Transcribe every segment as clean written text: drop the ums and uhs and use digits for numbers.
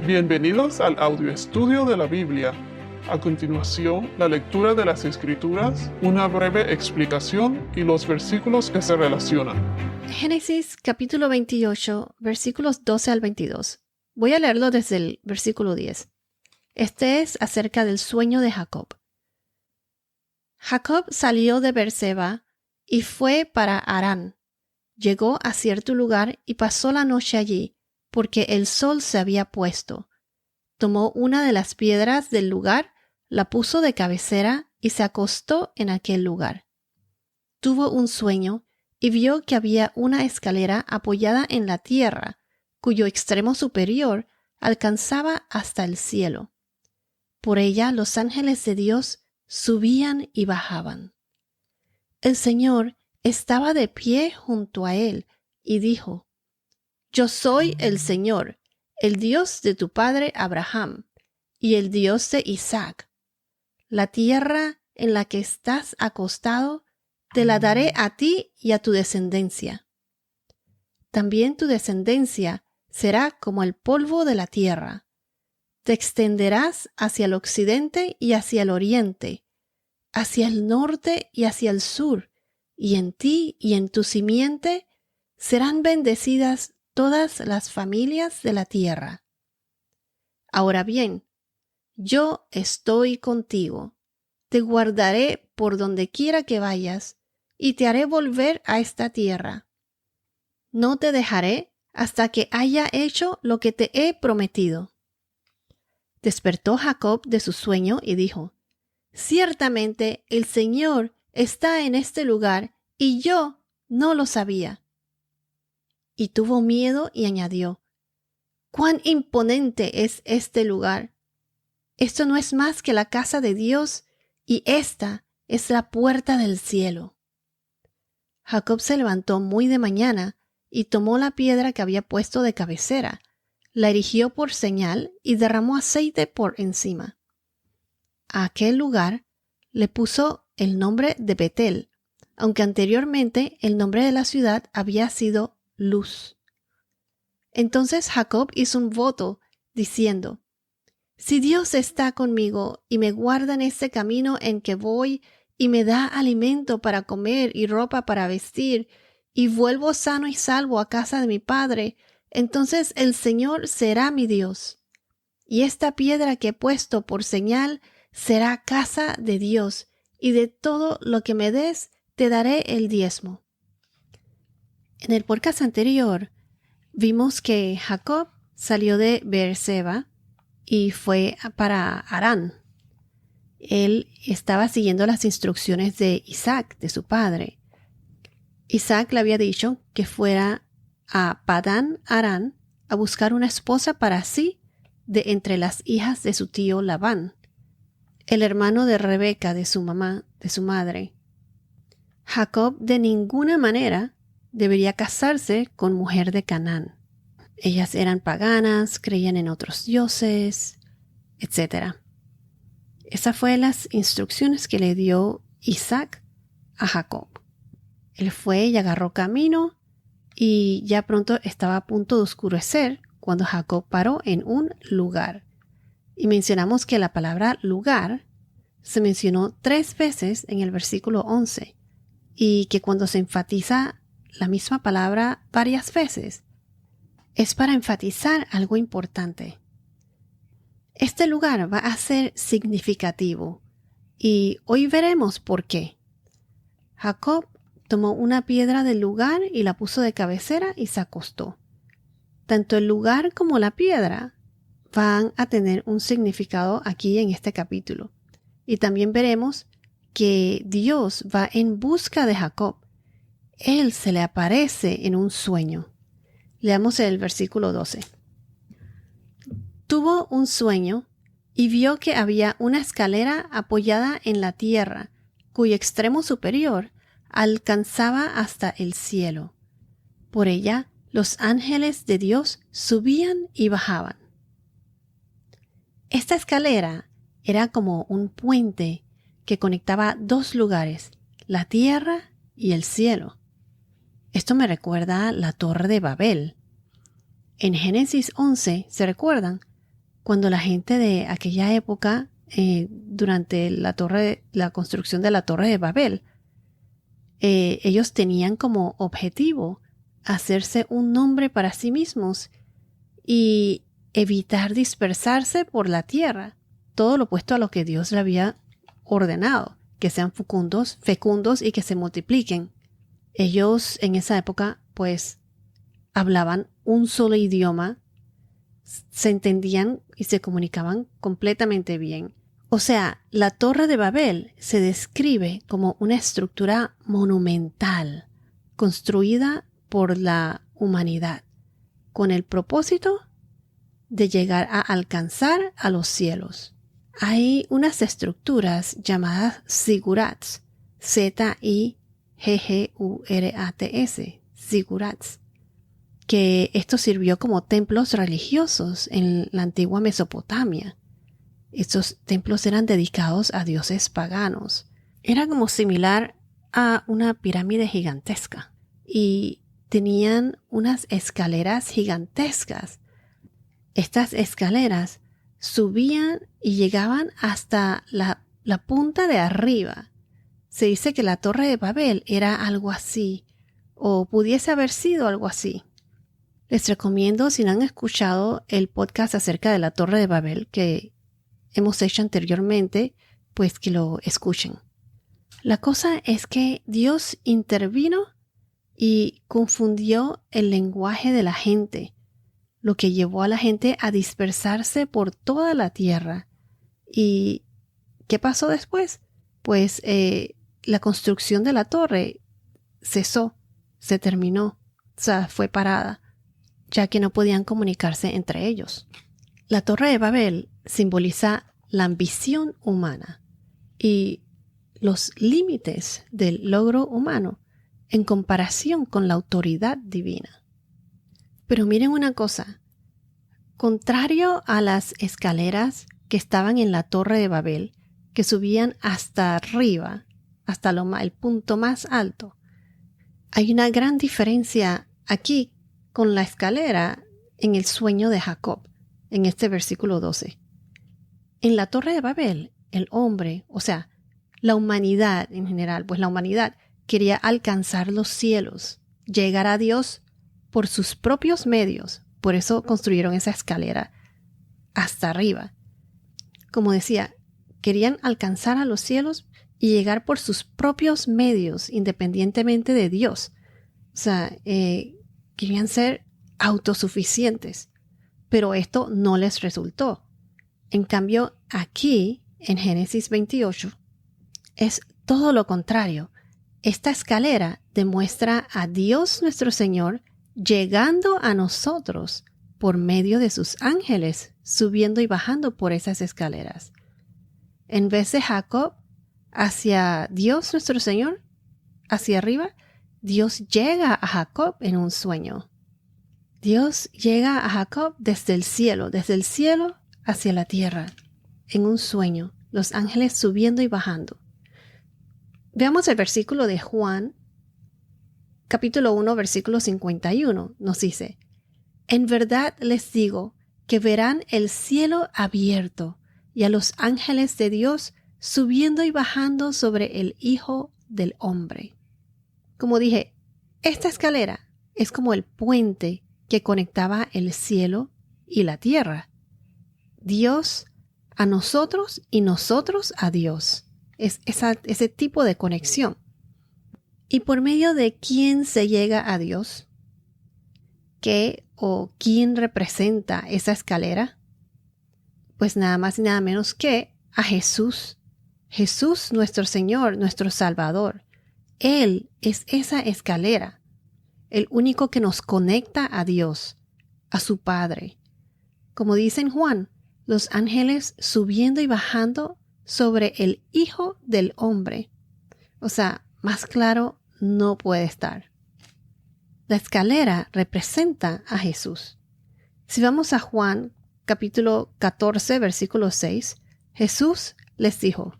Bienvenidos al audio estudio de la Biblia. A continuación, la lectura de las Escrituras, una breve explicación y los versículos que se relacionan. Génesis capítulo 28, versículos 12 al 22. Voy a leerlo desde el versículo 10. Este es acerca del sueño de Jacob. Jacob salió de Beerseba y fue para Harán. Llegó a cierto lugar y pasó la noche allí, porque el sol se había puesto. Tomó una de las piedras del lugar, la puso de cabecera y se acostó en aquel lugar. Tuvo un sueño y vio que había una escalera apoyada en la tierra, cuyo extremo superior alcanzaba hasta el cielo. Por ella los ángeles de Dios subían y bajaban. El Señor estaba de pie junto a él y dijo: Yo soy el Señor, el Dios de tu padre Abraham y el Dios de Isaac. La tierra en la que estás acostado te la daré a ti y a tu descendencia. También tu descendencia será como el polvo de la tierra. Te extenderás hacia el occidente y hacia el oriente, hacia el norte y hacia el sur, y en ti y en tu simiente serán bendecidas todas las familias de la tierra. Ahora bien, yo estoy contigo, te guardaré por donde quiera que vayas, y te haré volver a esta tierra. No te dejaré hasta que haya hecho lo que te he prometido. Despertó Jacob de su sueño y dijo: Ciertamente el Señor está en este lugar, y yo no lo sabía. Y tuvo miedo y añadió: ¡Cuán imponente es este lugar! Esto no es más que la casa de Dios, y esta es la puerta del cielo. Jacob se levantó muy de mañana y tomó la piedra que había puesto de cabecera, la erigió por señal y derramó aceite por encima. A aquel lugar le puso el nombre de Betel, aunque anteriormente el nombre de la ciudad había sido Luz. Entonces Jacob hizo un voto diciendo: Si Dios está conmigo y me guarda en este camino en que voy y me da alimento para comer y ropa para vestir, y vuelvo sano y salvo a casa de mi padre, entonces el Señor será mi Dios. Y esta piedra que he puesto por señal será casa de Dios, y de todo lo que me des te daré el diezmo. En el podcast anterior vimos que Jacob salió de Beerseba y fue para Harán. Él estaba siguiendo las instrucciones de Isaac, de su padre. Isaac le había dicho que fuera a Padán Harán a buscar una esposa para sí de entre las hijas de su tío Labán, el hermano de Rebeca, de su mamá, de su madre. Jacob de ninguna manera debería casarse con mujer de Canaán. Ellas eran paganas, creían en otros dioses, etc. Esas fueron las instrucciones que le dio Isaac a Jacob. Él fue y agarró camino y ya pronto estaba a punto de oscurecer cuando Jacob paró en un lugar. Y mencionamos que la palabra lugar se mencionó 3 veces en el versículo 11 y que cuando se enfatiza la misma palabra varias veces es para enfatizar algo importante. Este lugar va a ser significativo y hoy veremos por qué. Jacob tomó una piedra del lugar y la puso de cabecera y se acostó. Tanto el lugar como la piedra van a tener un significado aquí en este capítulo. Y también veremos que Dios va en busca de Jacob. Él se le aparece en un sueño. Leamos el versículo 12. Tuvo un sueño y vio que había una escalera apoyada en la tierra, cuyo extremo superior alcanzaba hasta el cielo. Por ella los ángeles de Dios subían y bajaban. Esta escalera era como un puente que conectaba 2 lugares, la tierra y el cielo. Esto me recuerda a la Torre de Babel. En Génesis 11, ¿se recuerdan? cuando la gente de aquella época, durante la construcción de la Torre de Babel, ellos tenían como objetivo hacerse un nombre para sí mismos y evitar dispersarse por la tierra, todo lo opuesto a lo que Dios le había ordenado, que sean fecundos y que se multipliquen. Ellos en esa época pues hablaban un solo idioma, se entendían y se comunicaban completamente bien. O sea, la Torre de Babel se describe como una estructura monumental construida por la humanidad con el propósito de llegar a alcanzar a los cielos. Hay unas estructuras llamadas zigurats, Z-I-G-G-U-R-A-T-S, zigurats, que esto sirvió como templos religiosos en la antigua Mesopotamia. Estos templos eran dedicados a dioses paganos. Era como similar a una pirámide gigantesca y tenían unas escaleras gigantescas. Estas escaleras subían y llegaban hasta la punta de arriba. Se dice que la Torre de Babel era algo así, o pudiese haber sido algo así. Les recomiendo, si no han escuchado el podcast acerca de la Torre de Babel que hemos hecho anteriormente, pues que lo escuchen. La cosa es que Dios intervino y confundió el lenguaje de la gente, lo que llevó a la gente a dispersarse por toda la tierra. ¿Y qué pasó después? Pues la construcción de la torre cesó, se terminó, o sea, fue parada, ya que no podían comunicarse entre ellos. La Torre de Babel simboliza la ambición humana y los límites del logro humano en comparación con la autoridad divina. Pero miren una cosa, contrario a las escaleras que estaban en la Torre de Babel, que subían hasta arriba, hasta el punto más alto, hay una gran diferencia aquí con la escalera en el sueño de Jacob, en este versículo 12. En la Torre de Babel, el hombre, o sea, la humanidad en general, pues la humanidad quería alcanzar los cielos, llegar a Dios por sus propios medios. Por eso construyeron esa escalera hasta arriba. Como decía, querían alcanzar a los cielos y llegar por sus propios medios, independientemente de Dios. O sea, querían ser autosuficientes, pero esto no les resultó. En cambio, aquí, en Génesis 28, es todo lo contrario. Esta escalera demuestra a Dios nuestro Señor llegando a nosotros por medio de sus ángeles, subiendo y bajando por esas escaleras. En vez de Jacob hacia Dios nuestro Señor, hacia arriba, Dios llega a Jacob en un sueño. Dios llega a Jacob desde el cielo hacia la tierra, en un sueño, los ángeles subiendo y bajando. Veamos el versículo de Juan, capítulo 1, versículo 51, nos dice: En verdad les digo que verán el cielo abierto y a los ángeles de Dios subiendo y bajando sobre el Hijo del Hombre. Como dije, esta escalera es como el puente que conectaba el cielo y la tierra. Dios a nosotros y nosotros a Dios. Es ese tipo de conexión. ¿Y por medio de quién se llega a Dios? ¿Qué o quién representa esa escalera? Pues nada más y nada menos que a Jesús. Jesús, nuestro Señor, nuestro Salvador. Él es esa escalera, el único que nos conecta a Dios, a su Padre. Como dice en Juan, los ángeles subiendo y bajando sobre el Hijo del Hombre. O sea, más claro no puede estar. La escalera representa a Jesús. Si vamos a Juan, capítulo 14, versículo 6, Jesús les dijo: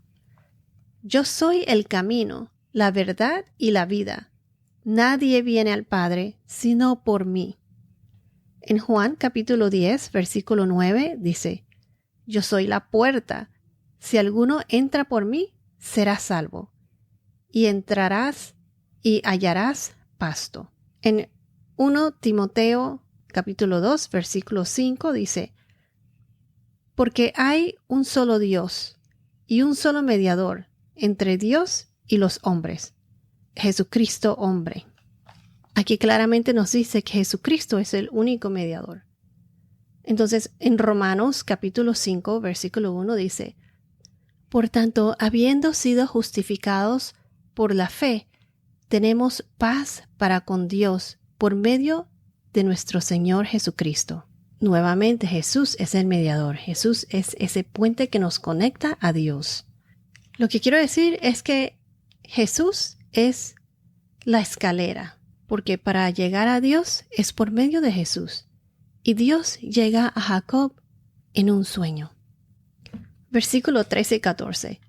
Yo soy el camino, la verdad y la vida. Nadie viene al Padre sino por mí. En Juan, capítulo 10, versículo 9, dice: Yo soy la puerta. Si alguno entra por mí, será salvo. Y entrarás y hallarás pasto. En 1 Timoteo capítulo 2, versículo 5 dice, porque hay un solo Dios y un solo mediador entre Dios y los hombres, Jesucristo hombre. Aquí claramente nos dice que Jesucristo es el único mediador. Entonces, en Romanos capítulo 5, versículo 1 dice, por tanto, habiendo sido justificados por la fe, tenemos paz para con Dios por medio de nuestro Señor Jesucristo. Nuevamente, Jesús es el mediador. Jesús es ese puente que nos conecta a Dios. Lo que quiero decir es que Jesús es la escalera, porque para llegar a Dios es por medio de Jesús. Y Dios llega a Jacob en un sueño. Versículo 13 y 14.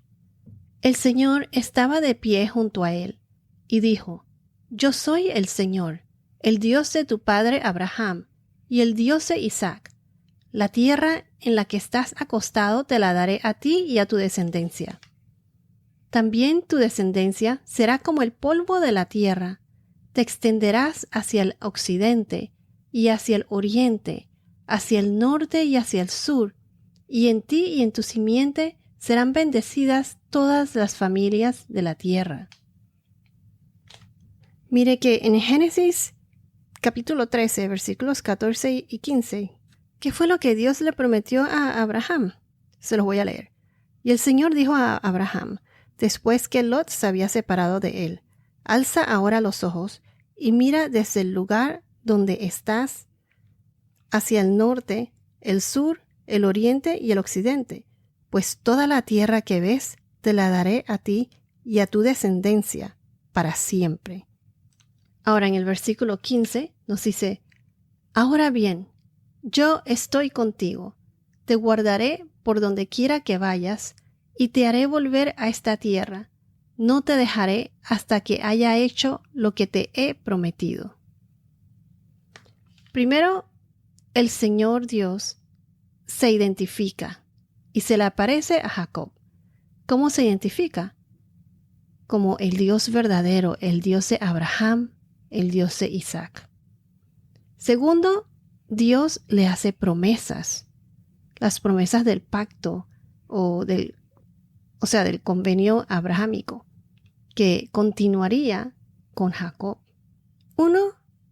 El Señor estaba de pie junto a él y dijo, yo soy el Señor, el Dios de tu padre Abraham y el Dios de Isaac. La tierra en la que estás acostado te la daré a ti y a tu descendencia. También tu descendencia será como el polvo de la tierra. Te extenderás hacia el occidente y hacia el oriente, hacia el norte y hacia el sur, y en ti y en tu simiente serán bendecidas todas las familias de la tierra. Mire que en Génesis capítulo 13, versículos 14 y 15, ¿qué fue lo que Dios le prometió a Abraham? Se los voy a leer. Y el Señor dijo a Abraham, después que Lot se había separado de él, alza ahora los ojos y mira desde el lugar donde estás hacia el norte, el sur, el oriente y el occidente, pues toda la tierra que ves te la daré a ti y a tu descendencia para siempre. Ahora en el versículo 15 nos dice, ahora bien, yo estoy contigo, te guardaré por donde quiera que vayas y te haré volver a esta tierra. No te dejaré hasta que haya hecho lo que te he prometido. Primero, el Señor Dios se identifica y se le aparece a Jacob. ¿Cómo se identifica? Como el Dios verdadero, el Dios de Abraham, el Dios de Isaac. Segundo, Dios le hace promesas. Las promesas del pacto del convenio abrahámico que continuaría con Jacob. 1.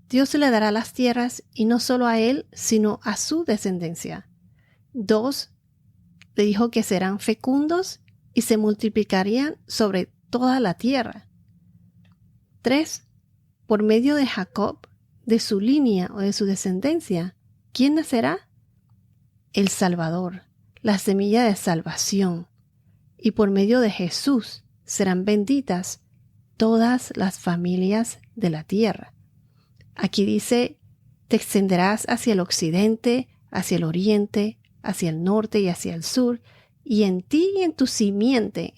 Dios le dará las tierras y no solo a él, sino a su descendencia. 2. Le dijo que serán fecundos y se multiplicarían sobre toda la tierra. 3. Por medio de Jacob, de su línea o de su descendencia, ¿quién nacerá? El Salvador, la semilla de salvación. Y por medio de Jesús serán benditas todas las familias de la tierra. Aquí dice, te extenderás hacia el occidente, hacia el oriente, hacia el norte y hacia el sur, y en ti y en tu simiente,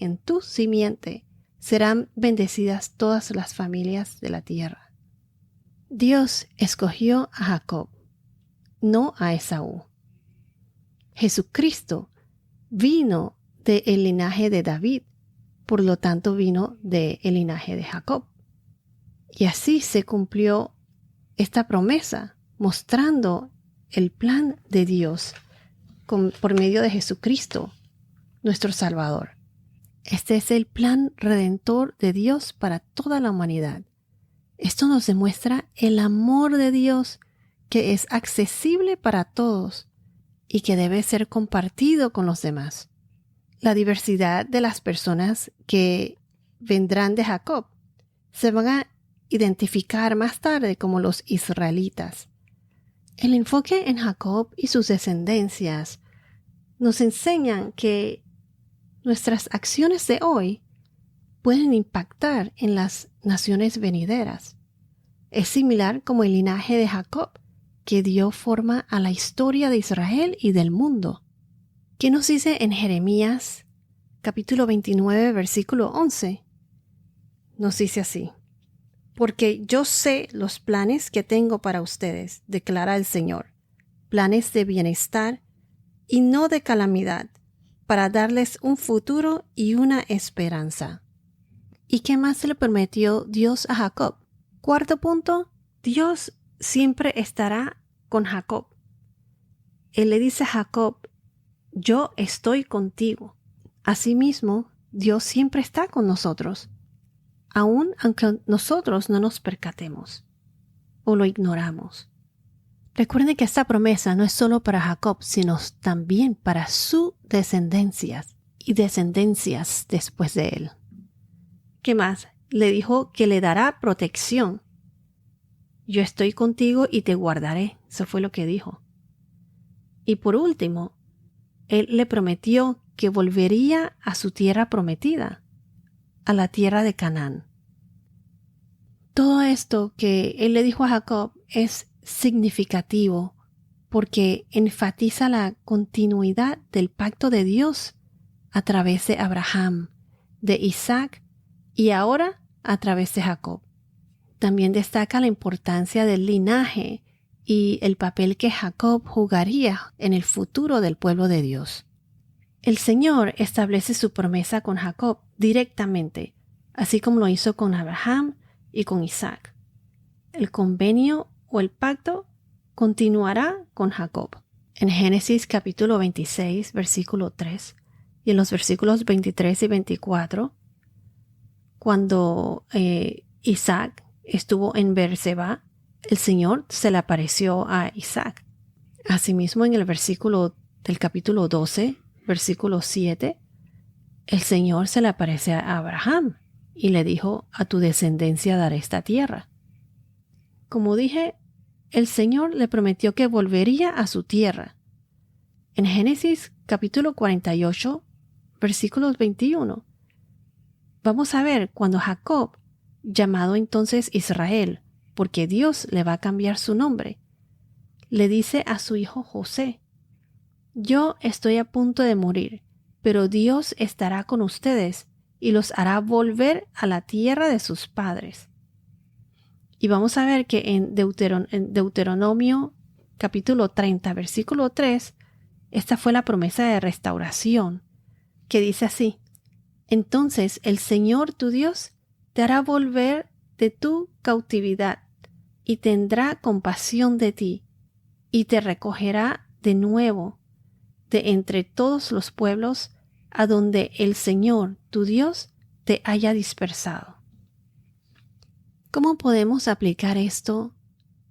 serán bendecidas todas las familias de la tierra. Dios escogió a Jacob, no a Esaú. Jesucristo vino del linaje de David, por lo tanto vino del linaje de Jacob. Y así se cumplió esta promesa, mostrando el plan de Dios por medio de Jesucristo, nuestro Salvador. Este es el plan redentor de Dios para toda la humanidad. Esto nos demuestra el amor de Dios que es accesible para todos y que debe ser compartido con los demás. La diversidad de las personas que vendrán de Jacob se van a identificar más tarde como los israelitas. El enfoque en Jacob y sus descendencias nos enseñan que nuestras acciones de hoy pueden impactar en las naciones venideras. Es similar como el linaje de Jacob, que dio forma a la historia de Israel y del mundo. ¿Qué nos dice en Jeremías capítulo 29, versículo 11? Nos dice así: porque yo sé los planes que tengo para ustedes, declara el Señor, planes de bienestar y no de calamidad, para darles un futuro y una esperanza. ¿Y qué más le prometió Dios a Jacob? Cuarto punto, Dios siempre estará con Jacob. Él le dice a Jacob, yo estoy contigo. Asimismo, Dios siempre está con nosotros, aun aunque nosotros no nos percatemos o lo ignoramos. Recuerden que esta promesa no es solo para Jacob, sino también para sus descendencias y descendencias después de él. ¿Qué más? Le dijo que le dará protección. Yo estoy contigo y te guardaré. Eso fue lo que dijo. Y por último, él le prometió que volvería a su tierra prometida, a la tierra de Canaán. Todo esto que él le dijo a Jacob es significativo porque enfatiza la continuidad del pacto de Dios a través de Abraham, de Isaac y ahora a través de Jacob. También destaca la importancia del linaje y el papel que Jacob jugaría en el futuro del pueblo de Dios. El Señor establece su promesa con Jacob directamente, así como lo hizo con Abraham y con Isaac. El convenio o el pacto continuará con Jacob. En Génesis capítulo 26, versículo 3 y en los versículos 23 y 24, cuando Isaac estuvo en Beerseba, el Señor se le apareció a Isaac. Asimismo, en el versículo del capítulo 12, versículo 7, el Señor se le aparece a Abraham y le dijo, a tu descendencia daré esta tierra. Como dije, el Señor le prometió que volvería a su tierra. En Génesis capítulo 48, versículos 21, vamos a ver cuando Jacob, llamado entonces Israel, porque Dios le va a cambiar su nombre, le dice a su hijo José, yo estoy a punto de morir, pero Dios estará con ustedes y los hará volver a la tierra de sus padres. Y vamos a ver que en Deuteronomio capítulo 30, versículo 3, esta fue la promesa de restauración, que dice así, entonces el Señor tu Dios te hará volver de tu cautividad y tendrá compasión de ti y te recogerá de nuevo de entre todos los pueblos a donde el Señor tu Dios te haya dispersado. ¿Cómo podemos aplicar esto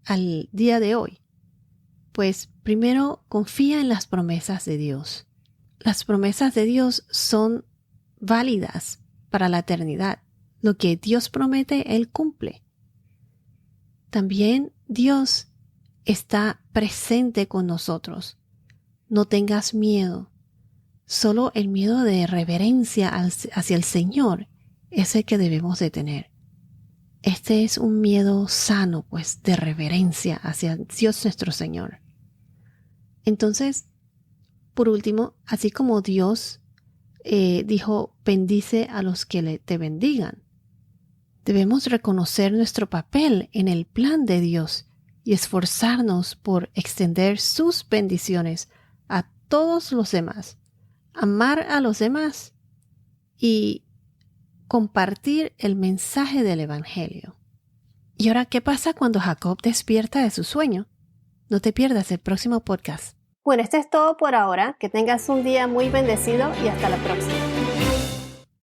al día de hoy? Pues primero confía en las promesas de Dios. Las promesas de Dios son válidas para la eternidad. Lo que Dios promete, Él cumple. También Dios está presente con nosotros. No tengas miedo. Solo el miedo de reverencia hacia el Señor es el que debemos de tener. Este es un miedo sano, pues, de reverencia hacia Dios nuestro Señor. Entonces, por último, así como Dios dijo, bendice a los que te bendigan, debemos reconocer nuestro papel en el plan de Dios y esforzarnos por extender sus bendiciones a todos los demás, amar a los demás y compartir el mensaje del Evangelio. ¿Y ahora qué pasa cuando Jacob despierta de su sueño? No te pierdas el próximo podcast. Bueno, esto es todo por ahora. Que tengas un día muy bendecido y hasta la próxima.